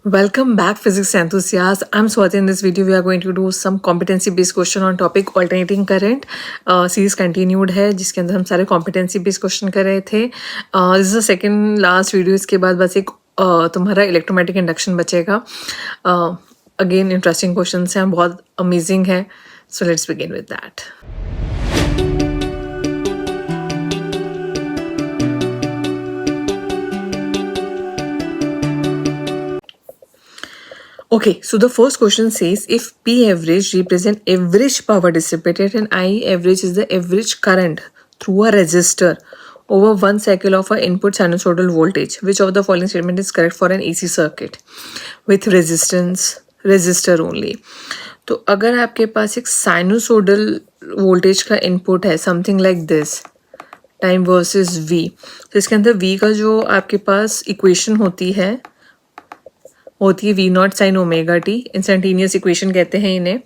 Welcome back, physics enthusiasts. I'm Swati. In this video, we are going to do some competency-based question on topic alternating current. Series continued है जिसके अंदर हम सारे competency-based question कर रहे थे. This is the second last video. इसके बाद बस एक तुम्हारा electromagnetic induction बचेगा. Again, interesting questions हैं, बहुत amazing है. So let's begin with that. Okay, so the first question says if P average represent average power dissipated and I average is the average current through a resistor over one cycle of a input sinusoidal voltage, which of the following statement is correct for an AC circuit with resistor only? तो अगर आपके पास एक sinusoidal voltage का input है something like this time versus V, तो इसके अंदर V का जो आपके पास इक्वेशन होती है V not sine omega T, instantaneous equation कहते हैं इन्हें.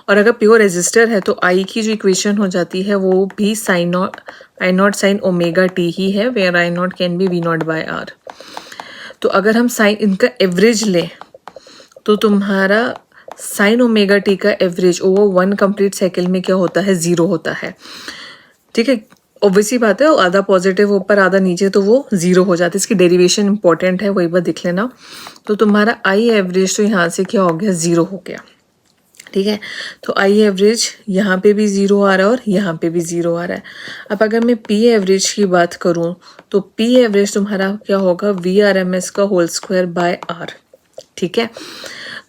और अगर प्योर रेजिस्टर है तो I की जो इक्वेशन हो जाती है वो भी I naught sine omega T ही है, where I naught can be V naught by R. तो अगर हम साइन इनका एवरेज लें तो तुम्हारा साइन ओमेगा टी का average over one complete cycle में क्या होता है, 0 होता है. ठीक है, ऑब्वियसली बात है, आधा पॉजिटिव ऊपर आधा नीचे तो वो 0 हो जाता है. इसकी डेरिवेशन इंपॉर्टेंट है, वही बात देख लेना. तो तुम्हारा आई एवरेज तो यहाँ से क्या हो गया, 0 हो गया. ठीक है, तो आई एवरेज यहाँ पे भी 0 आ रहा है और यहाँ पे भी 0 आ रहा है. अब अगर मैं पी एवरेज की बात करूँ तो पी एवरेज तुम्हारा क्या होगा, VRMS का होल स्क्वायर बाय R. ठीक है,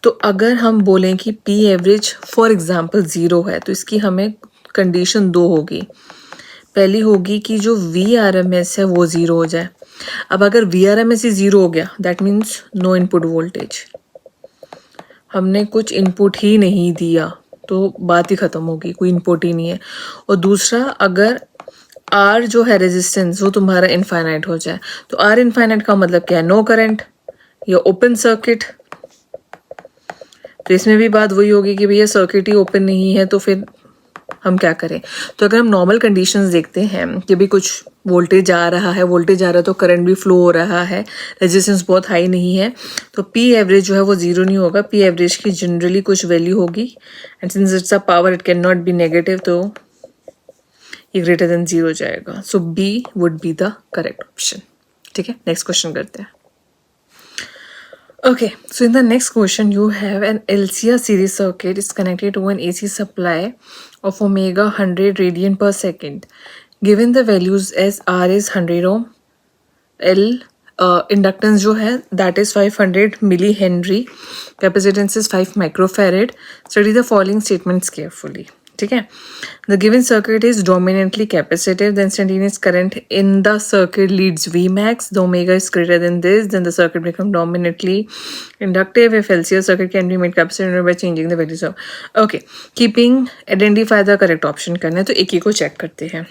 तो अगर हम बोलें कि पी एवरेज फॉर एग्जाम्पल 0 है तो इसकी हमें कंडीशन 2 होगी. पहली होगी कि जो VRMS है वो 0 हो जाए. अब अगर VRMS ही 0 हो गया that means no input voltage, हमने कुछ इनपुट ही नहीं दिया तो बात ही ख़त्म होगी, कोई इनपुट ही नहीं है. और दूसरा, अगर R जो है रेजिस्टेंस वो तुम्हारा इनफाइनाइट हो जाए तो R इनफाइनाइट का मतलब क्या है, नो करंट या ओपन सर्किट. तो इसमें भी बात वही होगी कि भैया सर्किट ही ओपन नहीं है तो फिर हम क्या करें. तो अगर हम नॉर्मल कंडीशंस देखते हैं कि भी कुछ वोल्टेज आ रहा है तो करंट भी फ्लो हो रहा है, रेजिस्टेंस बहुत हाई नहीं है, तो पी एवरेज जो है वो 0 नहीं होगा. पी एवरेज की जनरली कुछ वैल्यू होगी and since it's a power it can not be negative, तो ये ग्रेटर देन 0 हो जाएगा. So B would be the correct option. ठीक है, नेक्स्ट क्वेश्चन करते हैं. Okay, so in the next question, you have an LCR series circuit is connected to an AC supply of omega 100 radian per second. Given the values as R is 100 ohm, L inductance जो है that is 500 millihenry, capacitance is 5 microfarad. Study the following statements carefully. ठीक है, the given circuit is dominantly capacitive, the instantaneous current in the circuit leads Vmax, the omega is greater than this, then the circuit becomes dominantly inductive. If LCR circuit can be made capacitive by changing the values of, okay, keeping identify the correct option करना है. तो एक ही को check करते हैं.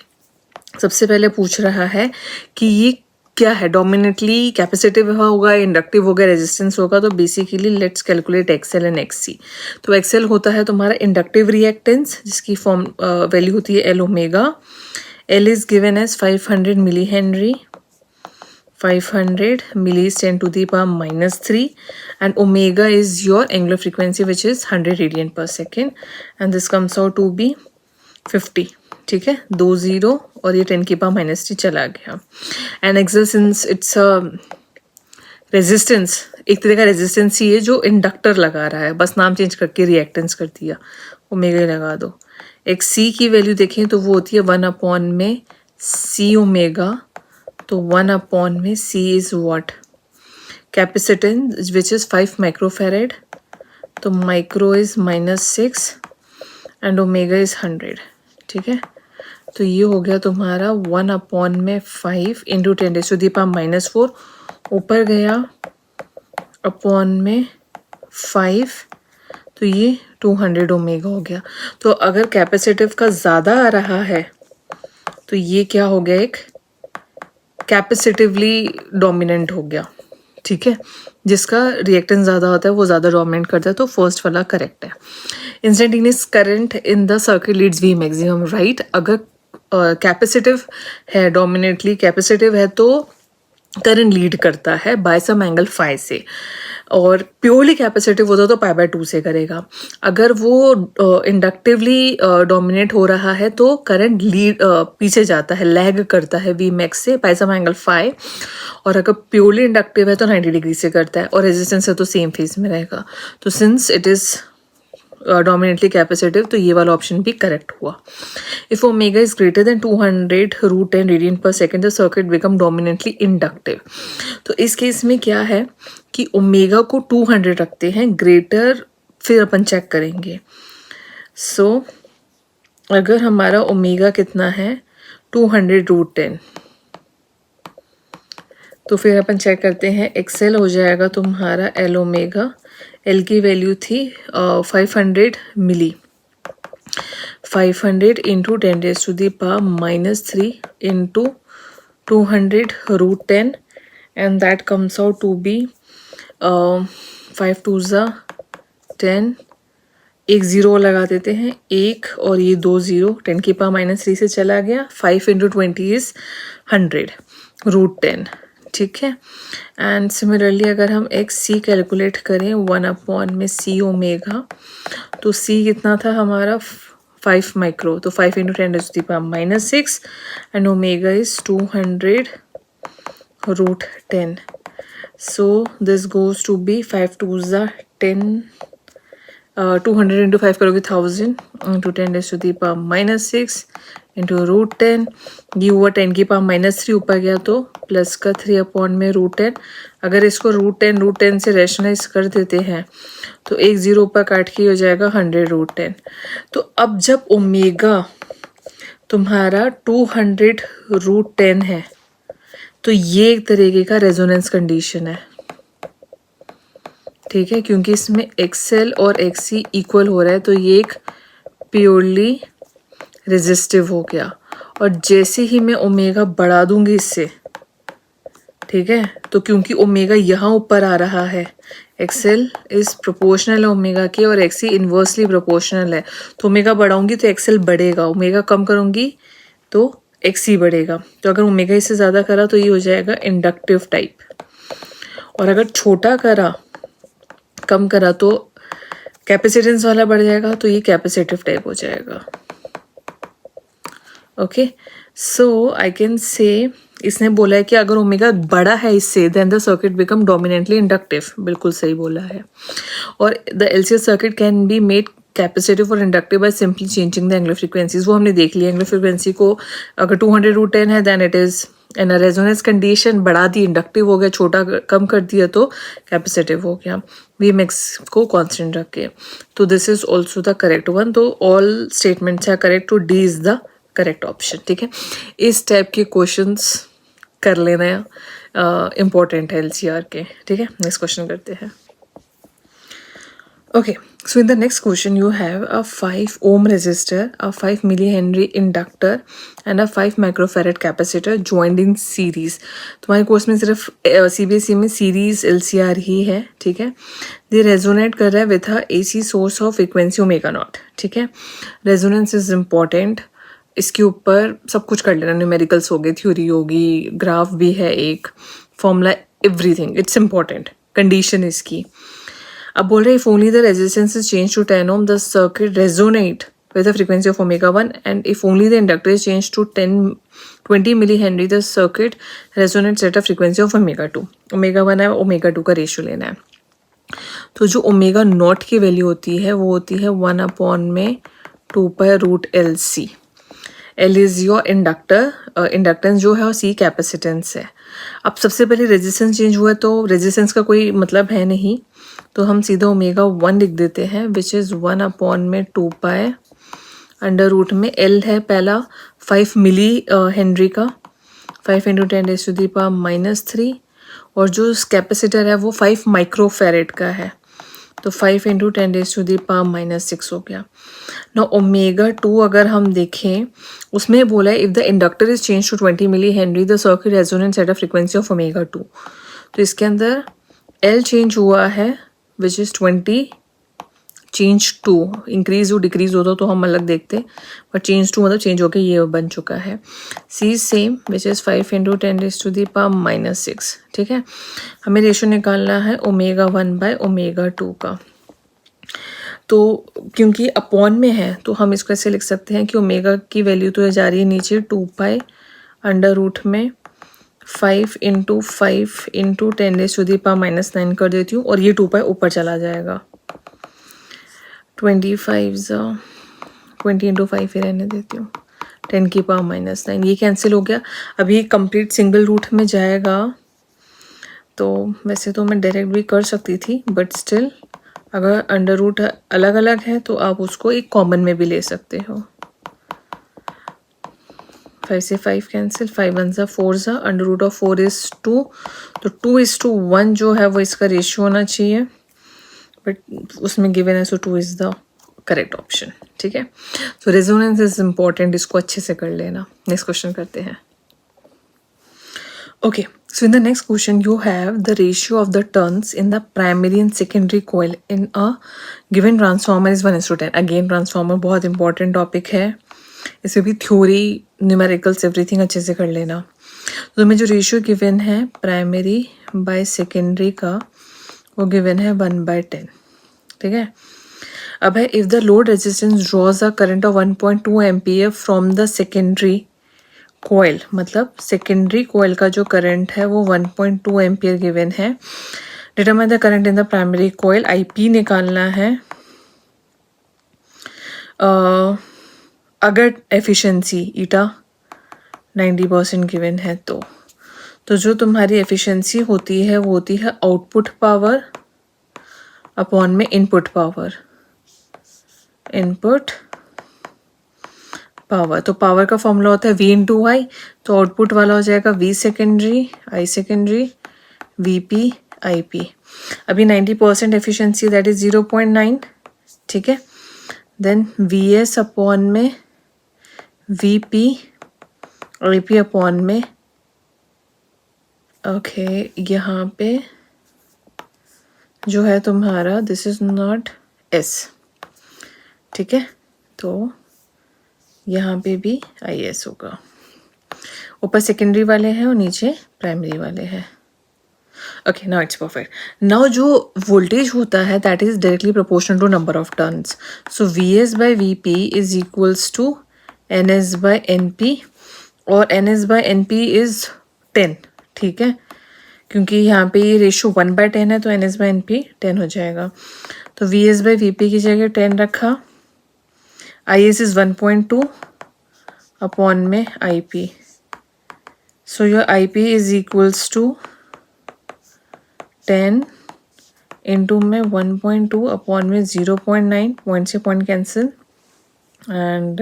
सबसे पहले पूछ रहा है कि ये क्या है, डोमिनेटली कैपेसिटिव होगा, इंडक्टिव होगा, रेजिस्टेंस होगा. तो basically let's calculate XL and XC. तो एक्सएल होता है तुम्हारा इंडक्टिव रिएक्टेंस जिसकी फॉर्म वैल्यू होती है L omega. L is given as 500 milli henry, 500 milli 10 to the power -3 and omega is your angular frequency which is 100 radian per second and this comes out to be 50. ठीक है, 2 0 और ये 10 की power -3 चला गया. And XL since it's resistance, एक तरह का रेजिस्टेंस ही है जो इंडक्टर लगा रहा है, बस नाम चेंज करके रिएक्टेंस कर दिया, ओमेगा लगा दो. एक सी की वैल्यू देखें तो वो होती है 1 में सी ओमेगा. तो 1 में C is what, capacitance which is 5 microfarad. तो micro is -6 and omega is 100. ठीक है, तो ये हो गया तुम्हारा 1 में 5 इंटू 10⁻⁻⁴, ऊपर गया अपॉन में 5, तो ये 200 ओमेगा हो गया. तो अगर कैपेसिटिव का ज़्यादा आ रहा है तो ये क्या हो गया, एक कैपेसिटिवली डोमिनेंट हो गया. ठीक है, जिसका रिएक्टेंस ज़्यादा होता है वो ज़्यादा डोमिनेट करता है, तो फर्स्ट वाला करेक्ट है. Instantaneous current in the circuit leads V maximum, right. अगर कैपेसिटिव है, डोमिनेटली कैपेसिटिव है तो करंट लीड करता है बाय सम एंगल फाई से. और प्योरली कैपेसिटिव होता तो पाई बाय 2 से करेगा। अगर वो इंडक्टिवली डोमिनेट हो रहा है तो करंट लीड पीछे जाता है, लैग करता है वी मैक्स से पाई सम एंगल फाई। और अगर प्योरली इंडक्टिव है तो 90 डिग्री से करता है, और रेजिस्टेंस है तो सेम फेज में रहेगा। तो since it is dominantly capacitive तो ये वाला ऑप्शन भी करेक्ट हुआ। If omega is greater than 200√10 radian पर second the circuit become dominantly inductive. तो इस केस में क्या है कि ओमेगा को 200 रखते हैं ग्रेटर, फिर अपन चेक करेंगे। सो अगर हमारा ओमेगा कितना है 200√10, तो फिर अपन चेक करते हैं एक्सेल हो जाएगा तुम्हारा एल ओमेगा। एल की वैल्यू थी 500 milli, 500 into 10⁻³ into 200√10 and that comes out to be 5 2 10। एक ज़ीरो लगा देते हैं, एक और ये 2 ज़ीरो, 10⁻³ से चला गया। 5 इंटू 20 इज़ 100√10, ठीक है। एंड सिमिलरली अगर हम एक्स सी कैलकुलेट करें 1 में सी ओमेगा, तो सी कितना था हमारा 5 माइक्रो, तो 5 into 10⁻⁻6 and omega is 200√10। So this goes to be 5 2 10, 200 into 5 करोगे 1000 इंटू 10⁻⁻6 इंटू √10। ये हुआ 10⁻³ ऊपर गया तो प्लस का 3/√10। अगर इसको √10 से रेशनलाइज कर देते हैं तो एक ज़ीरो ऊपर काट के हो जाएगा 100√10। तो अब जब ओमेगा तुम्हारा 200√10 है तो ये एक तरीके का रेजोनेंस कंडीशन है, ठीक है, क्योंकि इसमें एक्सएल और एक्ससी इक्वल हो रहा है तो ये एक प्योरली रेजिस्टिव हो गया। और जैसे ही मैं ओमेगा बढ़ा दूंगी इससे, ठीक है, तो क्योंकि ओमेगा यहाँ ऊपर आ रहा है, एक्सएल इज प्रोपोर्शनल है ओमेगा के और एक्ससी इन्वर्सली प्रोपोर्शनल है, तो ओमेगा बढ़ाऊंगी तो एक्सएल बढ़ेगा, ओमेगा कम करूंगी तो एक्ससी बढ़ेगा। तो अगर ओमेगा इससे ज़्यादा करा तो ये हो जाएगा इंडक्टिव टाइप, और अगर छोटा करा कम करा तो कैपेसिटेंस वाला बढ़ जाएगा, तो ये कैपेसिटिव टाइप हो जाएगा। Okay, so I can say, इसने बोला है कि अगर ओमेगा बड़ा है इससे than the circuit become dominantly inductive, बिल्कुल सही बोला है। और the LCS circuit can be made capacitive और inductive by simply changing the angular frequencies. वो हमने देख लिया, एंगुलर फ्रीक्वेंसी को अगर 200√10 है then it is in a resonance condition, बढ़ा दी इंडक्टिव हो गया, छोटा कम कर दिया तो कैपेसिटिव हो गया, वी मैक्स को कांस्टेंट रख के। तो this is also the correct one. तो ऑल स्टेटमेंट्स आर करेक्ट, तो D is the correct option, ठीक है। इस टाइप के क्वेश्चंस कर लेना इम्पोर्टेंट है एलसीआर के, ठीक है। नेक्स्ट क्वेश्चन करते हैं। Okay, so in the next question you have a 5 ohm resistor, a 5 millihenry inductor and a 5 microfarad capacitor joined in series। तुम्हारे कोर्स में सिर्फ सीबीएसई में सीरीज एलसीआर ही है, ठीक है। ये रेजोनेट कर रहा है with a AC source of frequency omega naught, ठीक है। रेजोनेंस इज इम्पॉर्टेंट, इसके ऊपर सब कुछ कर लेना, न्यूमेरिकल्स हो गए, थ्योरी होगी, ग्राफ भी है, एक formula, everything, it's important. Condition इसकी अब बोल रहे, if only the resistance is change to 10 ohm the circuit resonate with the frequency of omega 1, and if only the inductor is changed to 20 millihenry the circuit resonates at a frequency of omega 2। omega 1 है, omega 2 का ratio लेना है। तो जो omega naught की value होती है वो होती है 1/2π√LC। L is your inductor, inductance जो है और सी कैपेसिटेंस है। अब सबसे पहले रेजिस्टेंस चेंज हुआ तो रेजिस्टेंस का कोई मतलब है नहीं, तो हम सीधा ओमेगा 1 लिख देते हैं विच इज़ 1/2π अंडर रूट में एल है पहला 5 मिली हेनरी का, 5 इंटू 10⁻³ और जो कैपेसिटर है वो 5 माइक्रोफेरेड का है, तो 5 इंटू 10⁻⁻6 हो गया। ना ओमेगा 2 अगर हम देखें उसमें बोला है if the inductor is change to 20 milli henry the circuit resonance at a frequency of omega 2। तो इसके अंदर एल चेंज हुआ है which is 20 change to, increase हो डिक्रीज होता तो हम अलग देखते, बट चेंज टू मतलब चेंज होकर ये बन चुका है. C same which is 5 into 10⁻⁻⁶. ठीक है. हमें रेशो निकालना है ω1/ω2 का. तो क्योंकि अपॉन में है तो हम इसको ऐसे लिख सकते हैं कि ओमेगा की वैल्यू तो जा रही है नीचे 2π √में 5 इंटू 5 इंटू 10⁻⁻⁹ कर देती हूँ और ये 2π ऊपर चला जाएगा. 20 इंटू 5 ही रहने देती हूँ. 10⁻⁹ ये कैंसिल हो गया. अभी कंप्लीट सिंगल रूट में जाएगा तो वैसे तो मैं डायरेक्ट भी कर सकती थी, बट स्टिल अगर अंडर रूट अलग अलग है तो आप उसको एक कॉमन में भी ले सकते हो. 5 से 5 कैंसिल, 5 1 ज़ा 4 ज़ा, अंडर रूट ऑफ 4 इज़ 2, तो 2:1 जो है वो इसका रेशियो होना चाहिए, बट उसमें गिवन है, सो 2 इज़ द करेक्ट ऑप्शन. ठीक है. सो रेजोनेंस इज इम्पॉर्टेंट, इसको अच्छे से कर लेना. नेक्स्ट क्वेश्चन करते हैं. Okay, so in the next question you have the ratio of the turns in the primary and secondary coil in a given transformer is 1:10. Again transformer बहुत important topic है, इसमें भी theory, numericals everything अच्छे से कर लेना. तो हमें जो ratio given है primary by secondary का वो given है 1/10. ठीक है. अब है if the load resistance draws a current of 1.2 ampere from the secondary कोयल, मतलब सेकेंडरी कोयल का जो करंट है वो 1.2 एम्पियर गिवन है. Determine the current in the primary coil. IP निकालना है. अगर एफिशिएंसी ईटा 90% गिवन है तो जो तुम्हारी एफिशिएंसी होती है वो होती है आउटपुट पावर अपॉन में इनपुट पावर. इनपुट पावर, तो पावर का फॉर्मूला होता है V इंटू आई, तो आउटपुट वाला हो जाएगा V secondary I secondary VP IP. अभी 90% एफिशिएंसी दैट इज 0.9. ठीक है. देन VS अपॉन में VP IP अपॉन में, ओके यहाँ पे जो है तुम्हारा दिस इज नॉट S. ठीक है. तो यहाँ पे भी IS होगा. ऊपर सेकेंडरी वाले हैं और नीचे प्राइमरी वाले हैं. Okay, now it's perfect. Now जो वोल्टेज होता है that is directly proportional to number of turns. So VS/VP is equals to NS/NP और NS/NP इज 10. ठीक है. क्योंकि यहाँ पे ये रेशो 1/10 है तो NS/NP 10 हो जाएगा. तो VS/VP की जगह 10 रखा. IS is 1.2 अपॉन में IP. So your IP is equals to 10 into में 1.2 अपॉन में 0.9. पॉइंट से पॉइंट कैंसिल एंड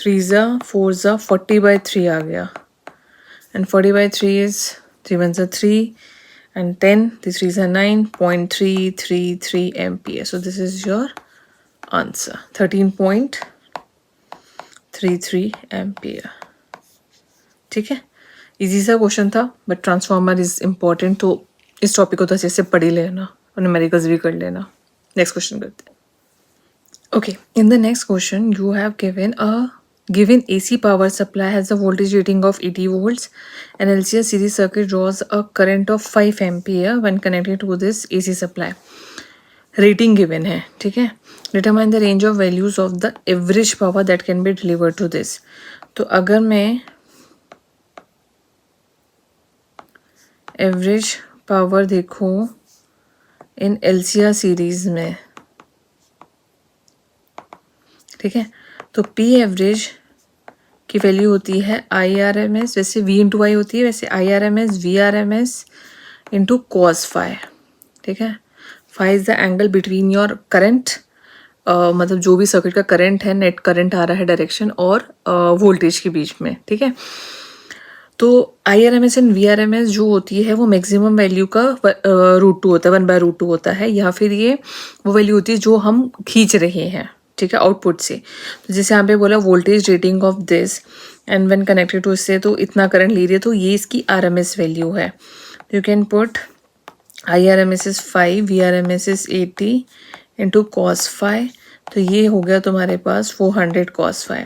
3 ज़ा 4 ज़ा 40/3 आ गया. एंड 40/3 इज 3 1 ज़ा 3 एंड 10 3 ज़ा 9.333 ampere. So this is your answer 13.33 ampere. ठीक है. इजी सा क्वेश्चन था, बट ट्रांसफार्मर इज इम्पॉर्टेंट, तो इस टॉपिक को तो अच्छे से पढ़ ही लेना और न्यूमेरिकल्स भी कर लेना. नेक्स्ट क्वेश्चन करते हैं. Okay, in the next question you have given AC power supply has a voltage rating of 80 volts. An LCR series circuit draws a current of 5 ampere when connected to this AC supply. Rating given है. ठीक है. Determine the range of values of the average power that can be delivered to this. तो अगर मैं average power देखूं इन LCR series में, ठीक है, तो P एवरेज की वैल्यू होती है IRMS. वैसे V इंटू आई होती है, वैसे IRMS VRMS into cos phi. ठीक है. phi is the angle between your current, मतलब जो भी सर्किट का करंट है, नेट करंट आ रहा है डायरेक्शन, और वोल्टेज के बीच में. ठीक है. तो IRMS एंड VRMS जो होती है वो मैक्सिमम वैल्यू का √2 होता है, 1/√2 होता है, या फिर ये वो वैल्यू होती है जो हम खींच रहे हैं. ठीक है, आउटपुट से. तो जैसे यहाँ पे बोला voltage rating of this and when connected to इससे, तो इतना करंट ले रही है, तो ये इसकी RMS वैल्यू है. You can put IRMS is 5, VRMS is 80 into cos phi, तो ये हो गया तुम्हारे पास 400 कॉस फाई।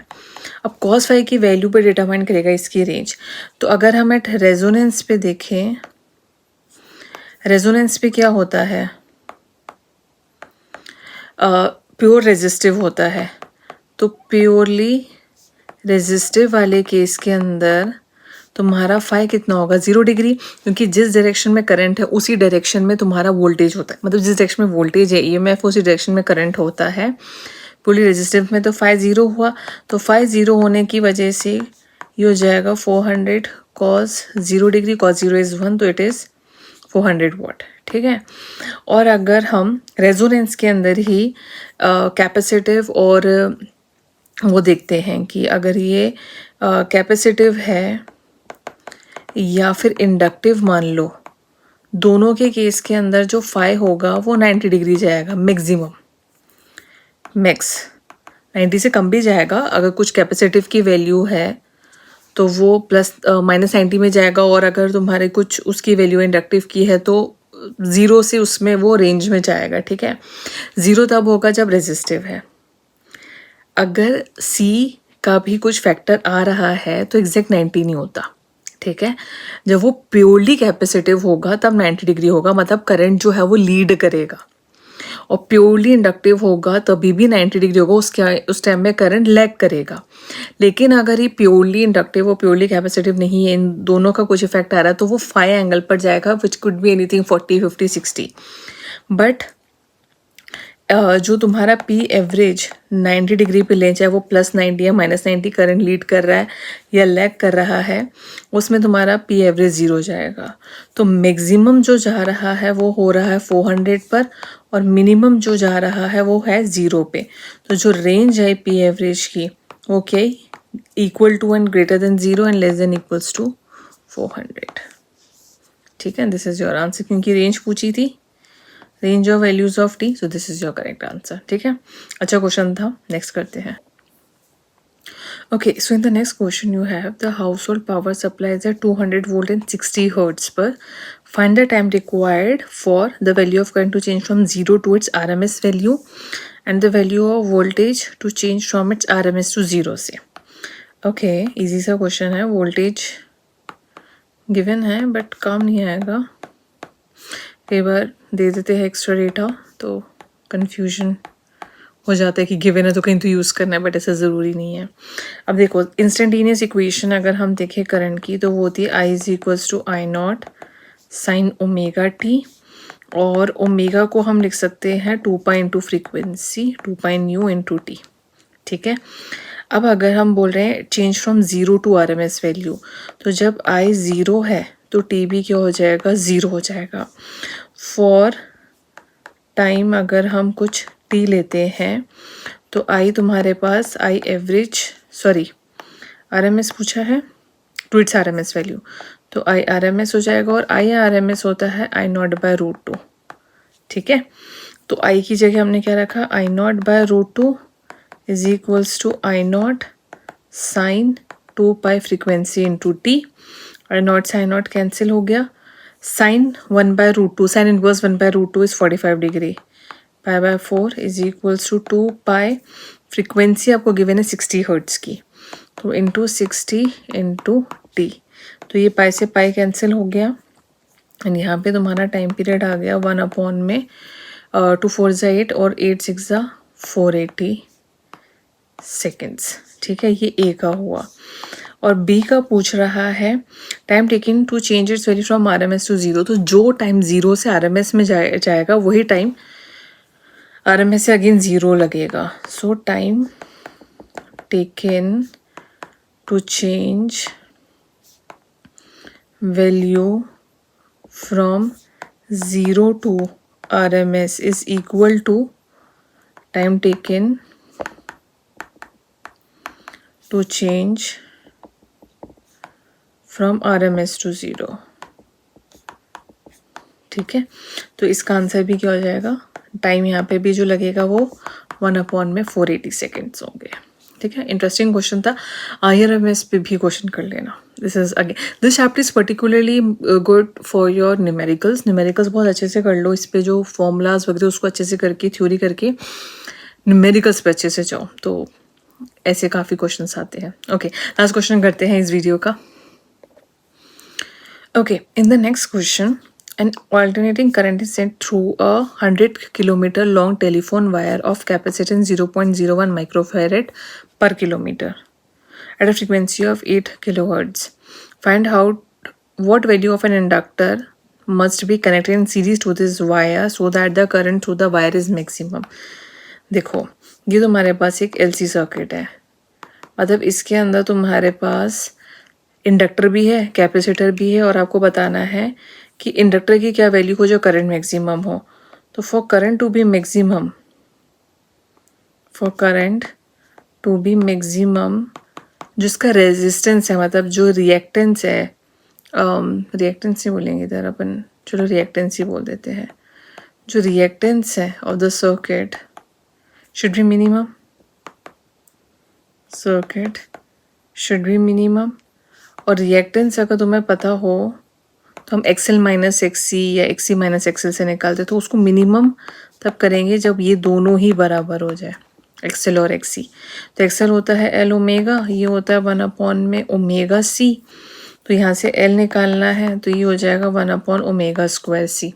अब कॉस फाई की वैल्यू पे डिटरमाइन करेगा इसकी रेंज। तो अगर हम एट रेजोनेंस पे देखें, रेजोनेंस पे क्या होता है, प्योर रेजिस्टिव होता है। तो प्योरली रेजिस्टिव वाले केस के अंदर तुम्हारा फाई कितना होगा, 0 डिग्री, क्योंकि जिस डायरेक्शन में करंट है उसी डायरेक्शन में तुम्हारा वोल्टेज होता है। मतलब जिस डायरेक्शन में वोल्टेज है ईएमएफ उसी डायरेक्शन में करंट होता है। पूरी रेजिस्टिव में तो फाई 0 हुआ, तो फाई 0 होने की वजह से ये हो जाएगा 400 कॉस 0 डिग्री, कॉस 0 इज़ 1, तो इट इज़ 400 वॉट। ठीक है। और अगर हम रेजोनेंस के अंदर ही कैपेसिटिव और वो देखते हैं कि अगर ये कैपेसिटिव है या फिर इंडक्टिव मान लो, दोनों के केस के अंदर जो फाई होगा वो 90 डिग्री जाएगा मैक्सिमम, मैक्स 90 से कम भी जाएगा। अगर कुछ कैपेसिटिव की वैल्यू है तो वो प्लस -90 में जाएगा, और अगर तुम्हारे कुछ उसकी वैल्यू इंडक्टिव की है तो 0 से उसमें वो रेंज में जाएगा। ठीक है। 0 तब होगा जब रेजिस्टिव है। अगर C का भी कुछ फैक्टर आ रहा है तो एग्जैक्ट 90 नहीं होता। ठीक है। जब वो प्योरली कैपेसिटिव होगा तब 90 डिग्री होगा, मतलब करंट जो है वो लीड करेगा। और प्योरली इंडक्टिव होगा तभी भी 90 डिग्री होगा, उस टाइम में करंट लैग करेगा। लेकिन अगर ये प्योरली इंडक्टिव और प्योरली कैपेसिटिव नहीं है, इन दोनों का कुछ इफेक्ट आ रहा है, तो वो फाई एंगल पर जाएगा, which could be anything 40, 50, 60। But जो तुम्हारा पी एवरेज 90 डिग्री पे ले, चाहे वो +90 या -90 करंट लीड कर रहा है या लैग कर रहा है, उसमें तुम्हारा पी एवरेज 0 जाएगा। तो मैक्सिमम जो जा रहा है वो हो रहा है 400 पर, और मिनिमम जो जा रहा है वो है 0 पे। तो जो रेंज है पी एवरेज की, okay, equal to and greater than 0 and less than equals to 400। ठीक है। दिस इज योर आंसर, क्योंकि रेंज पूछी थी, range of values of T, so this is your correct answer. ठीक है। अच्छा क्वेश्चन था, नेक्स्ट करते हैं। Okay, so in the next question you have the household power supply is at 200 volt and 60 hertz per. Find the time required for the value of current to change from 0 to its RMS value and the value of voltage to change from its RMS to 0 से। Okay, easy सा question है, voltage given है but काम नहीं आएगा। कई बार दे देते हैं एक्स्ट्रा डेटा तो कन्फ्यूजन हो जाता है कि गिवन है तो कहीं तो यूज़ करना है, बट ऐसा ज़रूरी नहीं है। अब देखो इंस्टेंटेनियस इक्वेशन अगर हम देखें करंट की, तो वो होती है I is equals to I0 sine omega T, और ओमेगा को हम लिख सकते हैं 2 pi into frequency 2 pi nu into T. ठीक है। अब अगर हम बोल रहे हैं change from 0 to RMS value, तो जब I 0 है तो टी भी क्या हो जाएगा, 0 हो जाएगा। फॉर टाइम अगर हम कुछ टी लेते हैं तो आई तुम्हारे पास आई एवरेज, सॉरी RMS पूछा है, टू इट्स RMS वैल्यू, तो आई RMS हो जाएगा, और आई RMS होता है I0/√2। ठीक है। तो आई की जगह हमने क्या रखा, I0/√2 is equals to I0 sine 2 pi frequency into T. I0 sin0 cancel हो गया, sine 1/√2, sine inverse 1/√2 is 45 degree, π/4 is equals to 2 pi, frequency आपको गिवन है 60 हर्ट्स की, तो इंटू 60 इंटू टी। तो ये पाई से पाई कैंसिल हो गया, एंड यहाँ पे तुम्हारा टाइम पीरियड आ गया 1 में 2 4 8 और 8 6 480 सेकेंड्स। ठीक है, ये ए का हुआ। और बी का पूछ रहा है time taking to change its value from RMS to 0। तो जो टाइम 0 से RMS में जाएगा वही टाइम RMS से अगेन 0 लगेगा। So time taken to change value from 0 to RMS is equal to time taken to change from RMS to 0। ठीक है, तो इसका आंसर भी क्या हो जाएगा, टाइम यहाँ पे भी जो लगेगा वो 1 में 480 सेकेंड्स होंगे। ठीक है। ठीक है, इंटरेस्टिंग क्वेश्चन था। IRMS पे भी क्वेश्चन कर लेना। This chapter is particularly good for your numericals. Numericals बहुत अच्छे से कर लो, इस पे जो फॉर्मूलाज वगैरह उसको अच्छे से करके थ्योरी करके न्यूमेरिकल्स पे अच्छे से जाओ, तो ऐसे काफ़ी क्वेश्चंस आते हैं। ओके, लास्ट क्वेश्चन करते हैं इस वीडियो का। Okay, in the next question, an alternating current is sent through a 100 km long telephone wire of capacitance 0.01 microfarad per kilometer at a frequency of 8 kilohertz. Find out what value of an inductor must be connected in series to this wire so that the current through the wire is maximum. देखो, ये तुम्हारे पास एक LC circuit है, मतलब इसके अंदर तुम्हारे पास inductor भी है, कैपेसिटर भी है, और आपको बताना है कि इंडक्टर की क्या वैल्यू हो जो करंट मैक्सिमम हो। तो for current to be maximum जिसका रेजिस्टेंस है, मतलब जो रिएक्टेंस है, रिएक्टेंस ही बोलेंगे इधर अपन, चलो रिएक्टेंस ही बोल देते हैं, जो रिएक्टेंस है of the circuit should be minimum. और रिएक्टेंस अगर तुम्हें पता हो तो हम XL माइनस XC या XC माइनस XL से निकालते, तो उसको मिनिमम तब करेंगे जब ये दोनों ही बराबर हो जाए, XL और XC। तो XL होता है L ओमेगा, ये होता है 1 में ओमेगा C। तो यहाँ से L निकालना है, तो ये हो जाएगा 1 ओमेगा स्क्वायर C।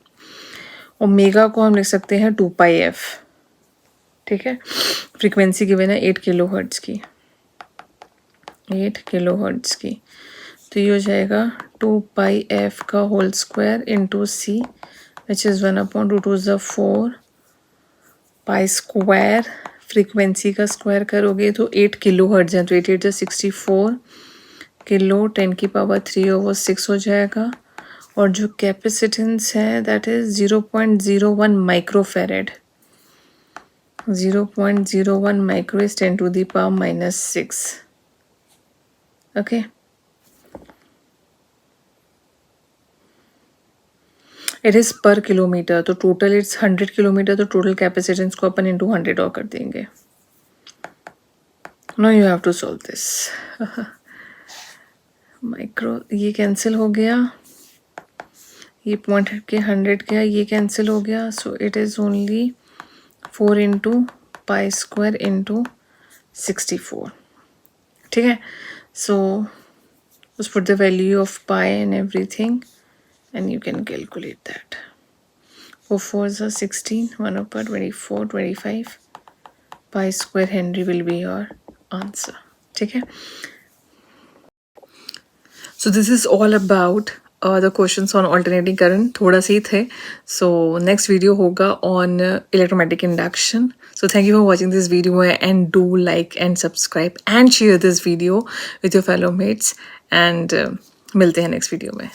ओमेगा को हम लिख सकते हैं 2πf, ठीक है। फ्रीक्वेंसी गिवन है 8 किलोहर्ट्ज की, 8 किलोहर्ट्ज की। तो ये हो जाएगा 2πf का whole square into C, which is 1/2 4 pi square. Frequency का स्क्वायर करोगे तो 8 किलोहर्ट्ज है, तो 8 8 64 किलो 10⁻³ हो जाएगा। और जो कैपेसिटेंस है that is 0.01 microfarad. 0.01 micro is 10⁻⁻6। Okay, it is per kilometre, तो टोटल इट्स 100 किलोमीटर, तो टोटल कैपेसिटेंस को अपन इंटू 100 और कर देंगे। No you have to solve this. Micro ये कैंसिल हो गया, ये पॉइंट के 100 गया, ये कैंसिल हो गया, so it is only 4 into pi square into 64, ठीक है। सो just put the value of pi and everything and you can calculate that. 4 4s are 16, 1/24, 25 pi square Henry will be your answer, ठीक है। So this is all about the questions on alternating current, थोड़ा से ही थे। So next video होगा on electromagnetic induction. So thank you for watching this video and do like and subscribe and share this video with your fellow mates and मिलते हैं next video में।